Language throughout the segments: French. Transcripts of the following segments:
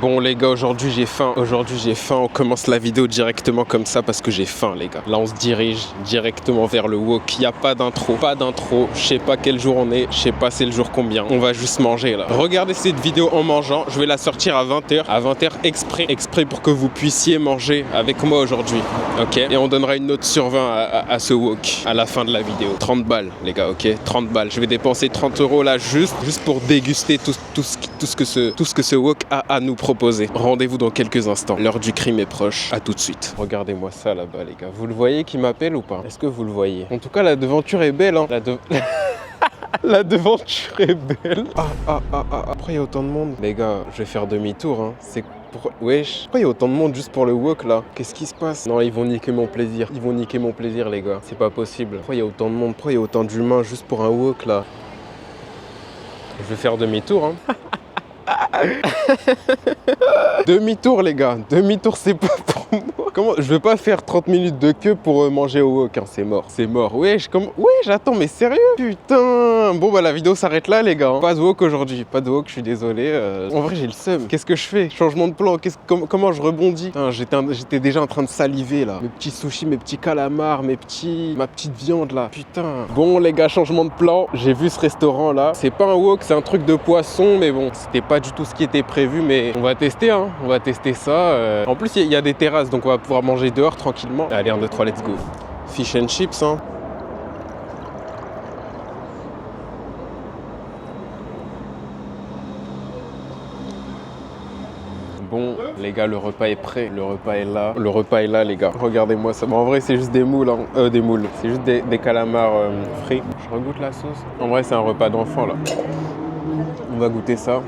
Bon les gars, aujourd'hui j'ai faim, on commence la vidéo directement comme ça parce que j'ai faim les gars. Là on se dirige directement vers le wok, il n'y a pas d'intro, je sais pas quel jour on est, je sais pas c'est le jour combien, on va juste manger là. Regardez cette vidéo en mangeant, je vais la sortir à 20h, exprès pour que vous puissiez manger avec moi aujourd'hui, ok? Et on donnera une note sur 20 à ce wok à la fin de la vidéo. 30 balles les gars, ok? 30 balles, je vais dépenser 30 € là juste pour déguster tout ce que ce wok a à nous proposer. Rendez-vous dans quelques instants. L'heure du crime est proche. À tout de suite. Regardez-moi ça là-bas, les gars. Vous le voyez qui m'appelle ou pas? Est-ce que vous le voyez? En tout cas, la devanture est belle, hein. La devanture est belle. Pourquoi il y a autant de monde? Les gars, je vais faire demi-tour, hein. Wesh, pourquoi il y a autant de monde juste pour le wok là? Qu'est-ce qui se passe? Non, ils vont niquer mon plaisir. Les gars. C'est pas possible. Pourquoi il y a autant de monde? Pourquoi il y a autant d'humains juste pour un wok là? Je vais faire demi-tour, hein. Demi-tour les gars, demi-tour c'est pas pour moi. Comment? Je veux pas faire 30 minutes de queue pour manger au wok, hein. C'est mort. Wesh, j'attends, mais sérieux? Putain. Bon bah la vidéo s'arrête là les gars, hein. Pas de wok aujourd'hui, pas de wok, je suis désolé. En vrai j'ai le seum. Qu'est-ce que je fais? Changement de plan, comment je rebondis? J'étais déjà en train de saliver là. Mes petits sushis, mes petits calamars, ma petite viande là. Putain. Bon les gars, changement de plan. J'ai vu ce restaurant là. C'est pas un wok, c'est un truc de poisson, mais bon, c'était pas du tout ce qui était prévu, mais on va tester, hein. On va tester ça. En plus, il y a des terrasses, donc on va pouvoir manger dehors tranquillement. Allez, 1, 2, 3, let's go. Fish and chips, hein. Bon, les gars, le repas est prêt. Le repas est là, les gars. Regardez-moi ça. Bon, en vrai, c'est juste des moules, hein. Des moules. C'est juste des calamars frits. Je regoute la sauce. En vrai, c'est un repas d'enfant, là. On va goûter ça.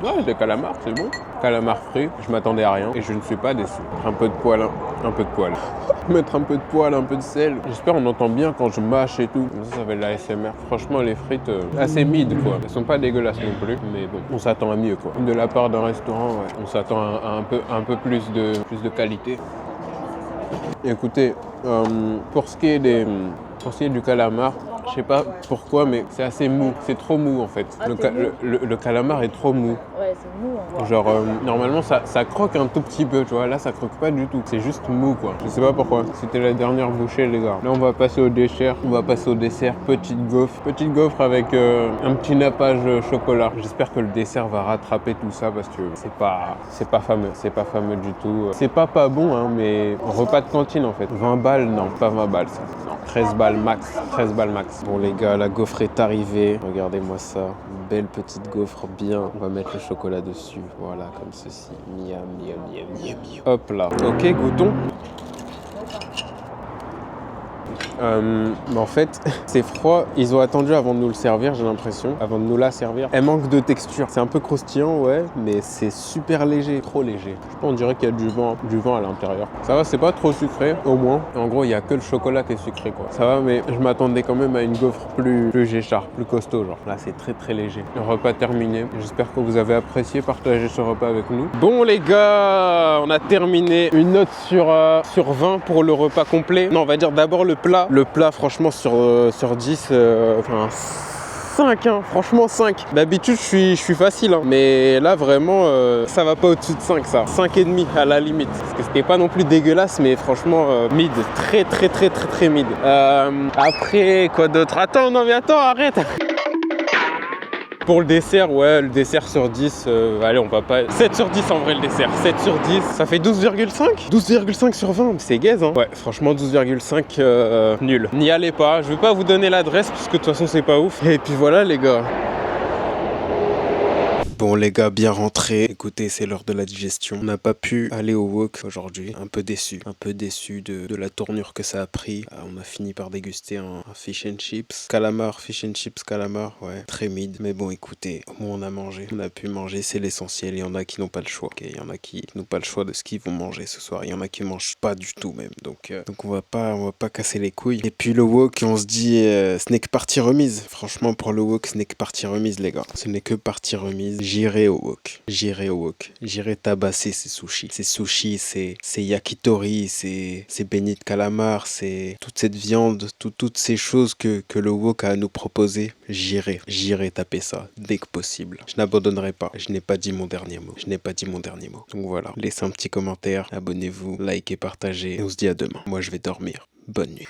Ouais, des calamars, c'est bon. Calamars frits, je m'attendais à rien et je ne suis pas déçu. Un peu de poil, hein. Un peu de poil. Mettre un peu de poil, un peu de sel. J'espère on entend bien quand je mâche et tout. Ça fait de la ASMR. Franchement, les frites, assez mid, quoi. Elles sont pas dégueulasses non plus, mais bon, on s'attend à mieux, quoi. De la part d'un restaurant, ouais, on s'attend à un peu plus de qualité. Écoutez, pour ce qui est du calamar, je sais pas pourquoi, mais c'est assez mou. C'est trop mou en fait. Le calamar est trop mou. Ouais, c'est mou. Hein. Genre, normalement, ça croque un tout petit peu, tu vois. Là, ça croque pas du tout. C'est juste mou, quoi. Je sais pas pourquoi. C'était la dernière bouchée, les gars. Là, on va passer au dessert. Petite gaufre avec un petit nappage chocolat. J'espère que le dessert va rattraper tout ça parce que c'est pas fameux. C'est pas fameux du tout. C'est pas bon, hein, mais repas de cantine en fait. 20 balles, non, pas 20 balles ça. Non, 13 balles max. Bon les gars, la gaufre est arrivée. Regardez-moi ça. Une belle petite gaufre bien. On va mettre le chocolat dessus. Voilà, comme ceci. Miam. Hop là. Ok, goûtons. En fait, c'est froid. Ils ont attendu avant de nous le servir, j'ai l'impression. Avant de nous la servir. Elle manque de texture. C'est un peu croustillant, ouais, mais c'est super léger. Trop léger. Je pense qu'on dirait qu'il y a du vent à l'intérieur. Ça va, c'est pas trop sucré, au moins. En gros, il n'y a que le chocolat qui est sucré, quoi. Ça va, mais je m'attendais quand même à une gaufre plus géchard, plus costaud, genre. Là, c'est très léger. Le repas terminé. J'espère que vous avez apprécié partager ce repas avec nous. Bon, les gars, on a terminé. Une note sur 20 pour le repas complet. Non, on va dire d'abord le plat. Le plat, franchement, sur 10, 5, hein, franchement 5. D'habitude, je suis facile, hein, mais là, vraiment, ça va pas au-dessus de 5, ça. 5,5 à la limite. Parce que c'était pas non plus dégueulasse, mais franchement, mid. Très mid. Après, quoi d'autre? Attends, arrête. Pour le dessert, ouais, le dessert sur 10, allez, on va pas... 7 sur 10 en vrai, le dessert. 7 sur 10, ça fait 12,5 12,5 sur 20, c'est gaze, hein. Ouais, franchement, 12,5, nul. N'y allez pas, je vais pas vous donner l'adresse, parce que de toute façon, c'est pas ouf. Et puis voilà, les gars. Bon les gars, bien rentrés. Écoutez, c'est l'heure de la digestion. On n'a pas pu aller au wok aujourd'hui. Un peu déçu de la tournure que ça a pris. On a fini par déguster un fish and chips. Fish and chips, calamar, ouais. Très mid. Mais bon, écoutez, au moins on a mangé. On a pu manger, c'est l'essentiel. Il y en a qui n'ont pas le choix. Okay, il y en a qui n'ont pas le choix de ce qu'ils vont manger ce soir. Il y en a qui mangent pas du tout même. Donc on va pas casser les couilles. Et puis le wok, on se dit, ce n'est que partie remise. Franchement, pour le wok, ce n'est que partie remise, les gars. Ce n'est que partie remise. J'irai au wok. J'irai au wok. J'irai tabasser ces sushis. Ces sushis, c'est yakitori, c'est beignets de calamar, c'est toute cette viande, toutes ces choses que le wok a à nous proposer. J'irai taper ça dès que possible. Je n'abandonnerai pas. Je n'ai pas dit mon dernier mot. Je n'ai pas dit mon dernier mot. Donc voilà, laissez un petit commentaire, abonnez-vous, likez, partagez. Et on se dit à demain. Moi, je vais dormir. Bonne nuit.